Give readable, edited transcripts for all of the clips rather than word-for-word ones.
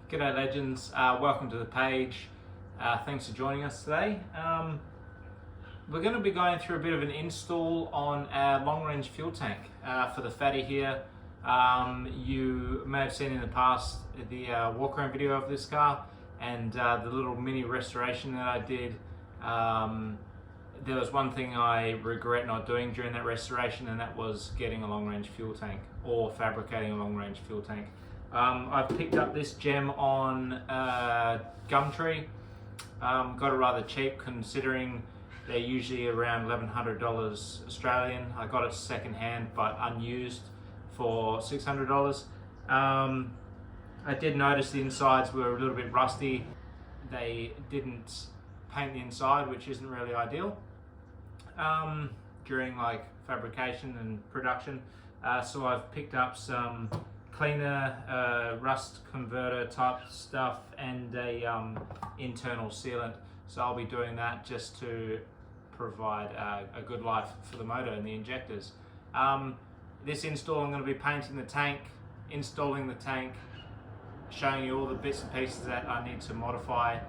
G'day legends, welcome to the page. Thanks for joining us today. We're going to be going through a bit of an install on our long-range fuel tank for the Phatty here. You may have seen in the past the walk-around video of this car and the little mini restoration that I did. There was one thing I regret not doing during that restoration, and that was getting a long-range fuel tank or fabricating a long-range fuel tank. I've picked up this gem on Gumtree. Got it rather cheap considering they're usually around $1,100 Australian. I got it second hand but unused for $600. I did notice the insides were a little bit rusty. They didn't paint the inside, which isn't really ideal during like fabrication and production. So I've picked up some cleaner, rust converter type stuff and a internal sealant. So I'll be doing that just to provide a good life for the motor and the injectors. This install, I'm going to be painting the tank, installing the tank, showing you all the bits and pieces that I need to modify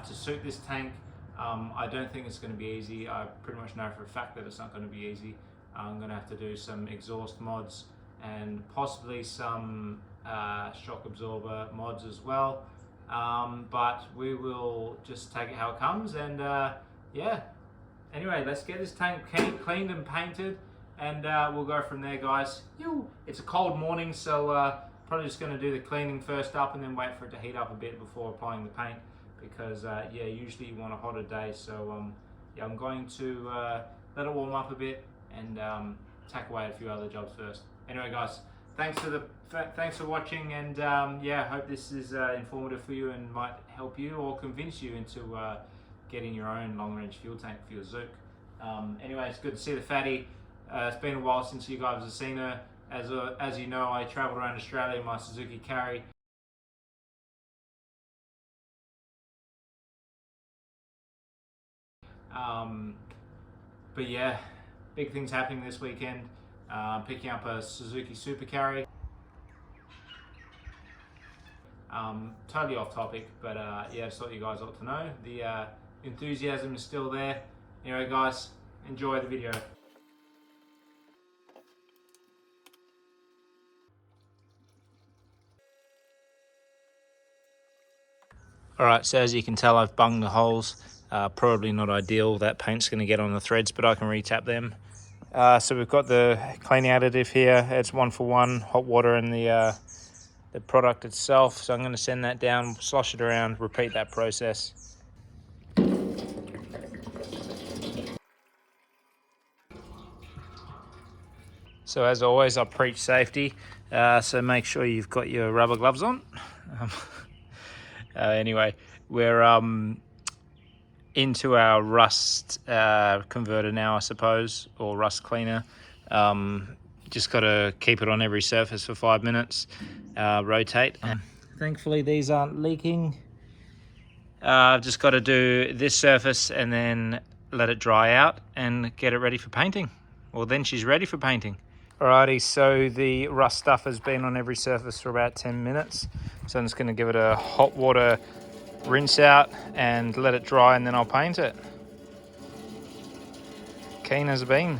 to suit this tank. I don't think it's going to be easy. I pretty much know for a fact that it's not going to be easy. I'm going to have to do some exhaust mods and possibly some shock absorber mods as well, but we will just take it how it comes. And yeah, anyway, let's get this tank cleaned and painted, and we'll go from there, guys. It's a cold morning, so probably just going to do the cleaning first up and then wait for it to heat up a bit before applying the paint, because yeah, usually you want a hotter day. So yeah, I'm going to let it warm up a bit and tack away at a few other jobs first. Anyway, guys, thanks for watching, and yeah, hope this is informative for you and might help you or convince you into getting your own long-range fuel tank for your Zook. Anyway, it's good to see the Phatty. It's been a while since you guys have seen her. As you know, I travelled around Australia in my Suzuki Carry. But yeah, big things happening this weekend. Picking up a Suzuki Super Carry. Totally off topic, but yeah, I just thought you guys ought to know. The enthusiasm is still there. Anyway, guys, enjoy the video. Alright, so as you can tell, I've bunged the holes. Probably not ideal. That paint's going to get on the threads, but I can retap them. So we've got the cleaning additive here. It's 1-for-1 hot water and the product itself. So I'm going to send that down, slosh it around, repeat that process. So as always, I preach safety. So make sure you've got your rubber gloves on. Anyway, we're into our rust converter now, I suppose, or rust cleaner. Just got to keep it on every surface for 5 minutes, rotate. Thankfully these aren't leaking. I've just got to do this surface and then let it dry out and get it ready for painting. Well, then she's ready for painting. Alrighty, so the rust stuff has been on every surface for about 10 minutes. So I'm just going to give it a hot water rinse out and let it dry, and then I'll paint it. Keen as a bean.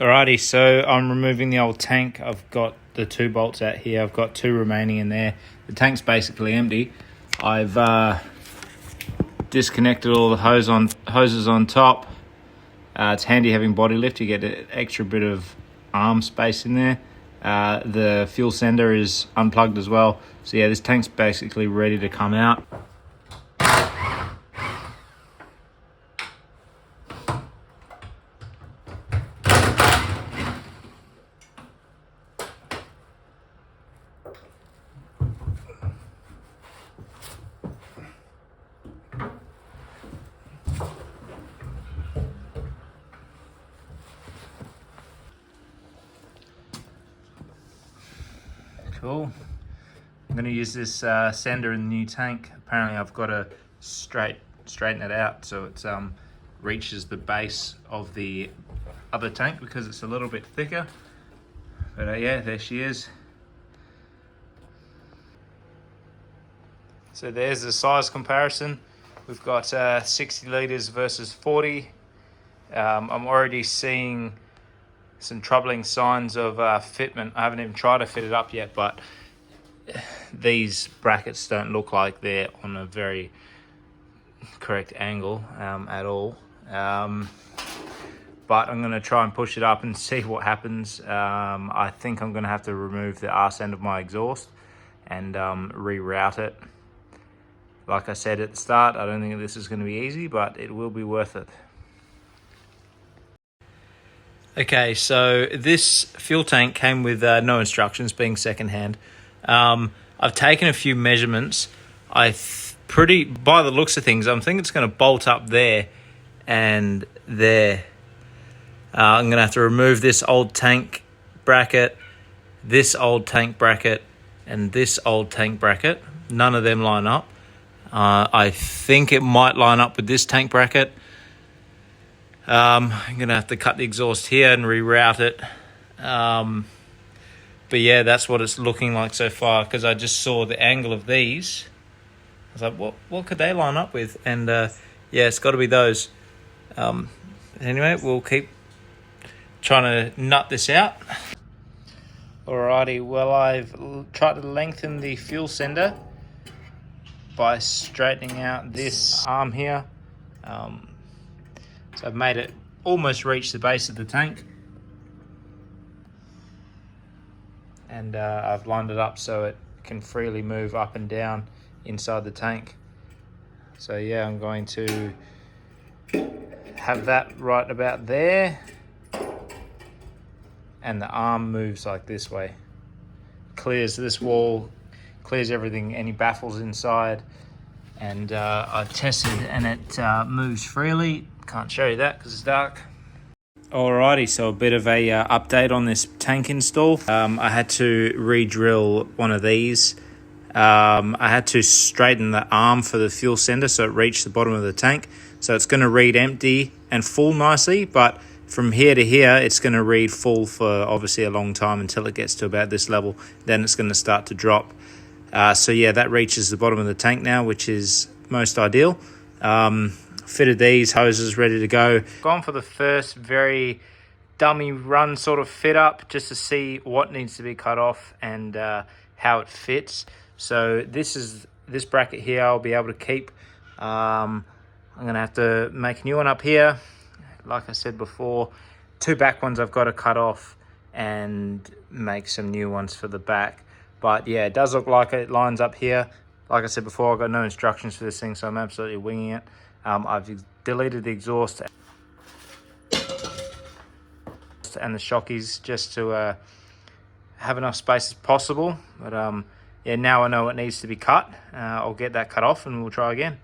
Alrighty, so I'm removing the old tank. I've got the 2 bolts out here. I've got 2 remaining in there. The tank's basically empty. I've disconnected all the hoses on top. It's handy having body lift. You get an extra bit of arm space in there. The fuel sender is unplugged as well. So yeah, this tank's basically ready to come out. Cool. I'm going to use this sender in the new tank. Apparently I've got to straighten it out so it reaches the base of the other tank because it's a little bit thicker. But yeah, there she is. So there's the size comparison. We've got 60 litres versus 40. I'm already seeing some troubling signs of fitment. I haven't even tried to fit it up yet, but these brackets don't look like they're on a very correct angle at all. But I'm going to try and push it up and see what happens. I think I'm going to have to remove the arse end of my exhaust and reroute it. Like I said at the start, I don't think this is going to be easy, but it will be worth it. Okay, so this fuel tank came with no instructions, being secondhand. I've taken a few measurements. By the looks of things, I'm thinking it's going to bolt up there and there. I'm going to have to remove this old tank bracket, this old tank bracket, and this old tank bracket. None of them line up. I think it might line up with this tank bracket. I'm going to have to cut the exhaust here and reroute it. But yeah, that's what it's looking like so far, because I just saw the angle of these. I was like, what could they line up with? And yeah, it's got to be those. Anyway, we'll keep trying to nut this out. Alrighty, well, I've tried to lengthen the fuel sender by straightening out this arm here. So I've made it almost reach the base of the tank. And I've lined it up so it can freely move up and down inside the tank. So yeah, I'm going to have that right about there. And the arm moves like this way. Clears this wall, clears everything, any baffles inside. And I've tested and it moves freely. Can't show you that because it's dark. Alrighty, so a bit of a update on this tank install. I had to re-drill one of these. I had to straighten the arm for the fuel sender so it reached the bottom of the tank. So it's going to read empty and full nicely, but from here to here, it's going to read full for obviously a long time until it gets to about this level. Then it's going to start to drop. So yeah, that reaches the bottom of the tank now, which is most ideal. Fitted these hoses ready to go. Gone for the first very dummy run sort of fit up just to see what needs to be cut off and how it fits. So this bracket here I'll be able to keep. I'm going to have to make a new one up here. Like I said before, 2 back ones I've got to cut off and make some new ones for the back. But yeah, it does look like it lines up here. Like I said before, I've got no instructions for this thing, so I'm absolutely winging it. I've deleted the exhaust and the shockies just to have enough space as possible. But yeah, now I know what needs to be cut. I'll get that cut off and we'll try again.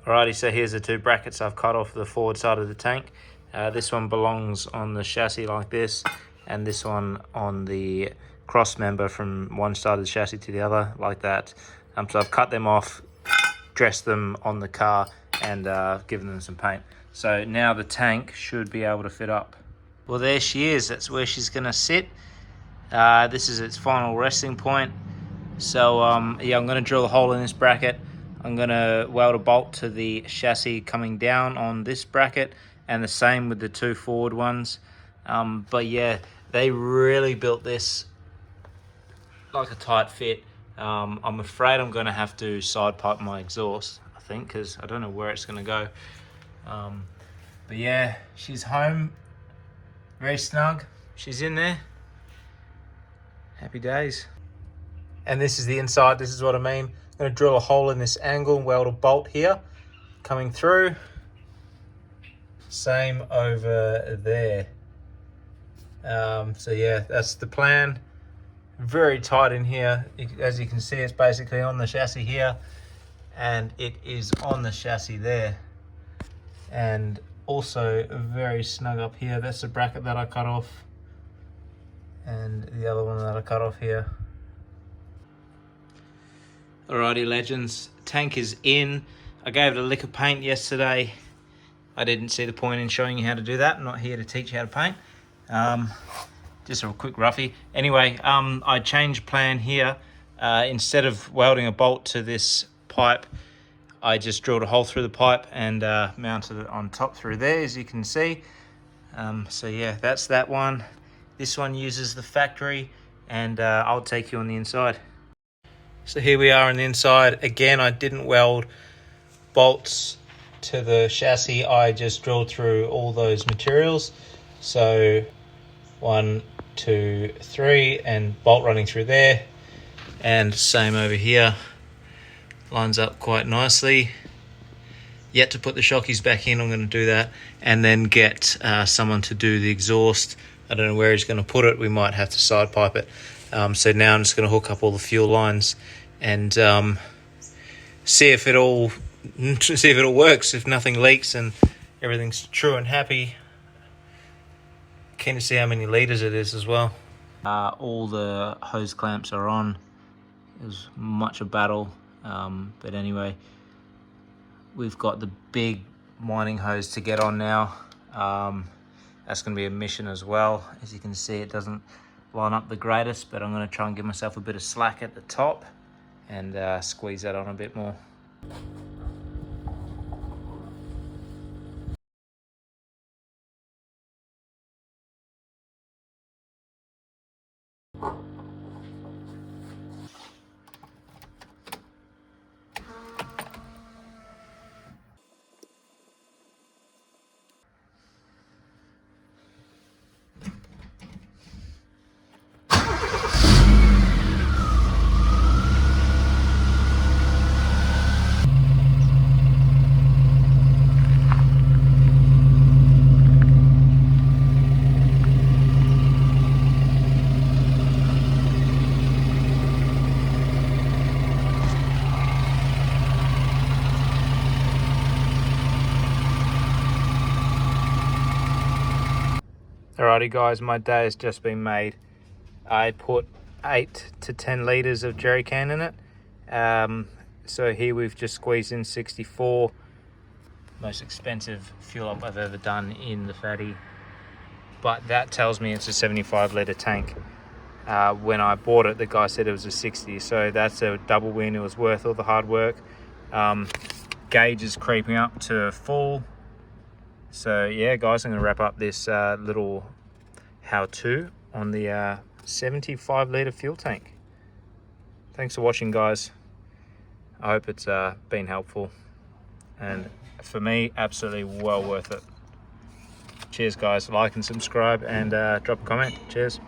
Alrighty, so here's the 2 brackets I've cut off the forward side of the tank. This one belongs on the chassis like this, and this one on the cross member from one side of the chassis to the other like that. So I've cut them off, dressed them on the car, and given them some paint. So now the tank should be able to fit up. Well, there she is. That's where she's going to sit. This is its final resting point. So yeah, I'm going to drill a hole in this bracket. I'm going to weld a bolt to the chassis coming down on this bracket, and the same with the 2 forward ones. But yeah, they really built this like a tight fit. I'm afraid I'm going to have to side pipe my exhaust, I think, because I don't know where it's going to go. But yeah, she's home, very snug. She's in there. Happy days. And this is the inside. This is what I mean. I'm going to drill a hole in this angle and weld a bolt here coming through. Same over there. So yeah, that's the plan. Very tight in here. As you can see, it's basically on the chassis here, and it is on the chassis there. And also very snug up here. That's the bracket that I cut off, and the other one that I cut off here. Alrighty legends, tank is in. I gave it a lick of paint yesterday. I didn't see the point in showing you how to do that. I'm not here to teach you how to paint. Just a quick roughie. Anyway, I changed plan here. Instead of welding a bolt to this pipe, I just drilled a hole through the pipe and mounted it on top through there, as you can see. So yeah, that's that one. This one uses the factory, and I'll take you on the inside. So here we are on the inside. Again, I didn't weld bolts to the chassis. I just drilled through all those materials. So 1, 2, 3, and bolt running through there. And same over here. Lines up quite nicely. Yet to put the shockies back in. I'm going to do that, and then get someone to do the exhaust. I don't know where he's going to put it. We might have to side pipe it. So now I'm just going to hook up all the fuel lines and see if it all works. If nothing leaks and everything's true and happy. Keen to see how many litres it is as well. All the hose clamps are on. It was much a battle, but anyway, we've got the big winding hose to get on now. That's going to be a mission as well. As you can see, it doesn't line up the greatest, but I'm going to try and give myself a bit of slack at the top and squeeze that on a bit more. Alrighty guys, my day has just been made. I put 8 to 10 litres of jerry can in it. So here we've just squeezed in 64. Most expensive fuel up I've ever done in the Phatty. But that tells me it's a 75 litre tank. When I bought it, the guy said it was a 60. So that's a double win. It was worth all the hard work. Gauge is creeping up to full. So yeah guys, I'm going to wrap up this little how-to on the 75 litre fuel tank. Thanks for watching guys. I hope it's been helpful, and for me, absolutely well worth it. Cheers guys, like and subscribe, and drop a comment. Cheers.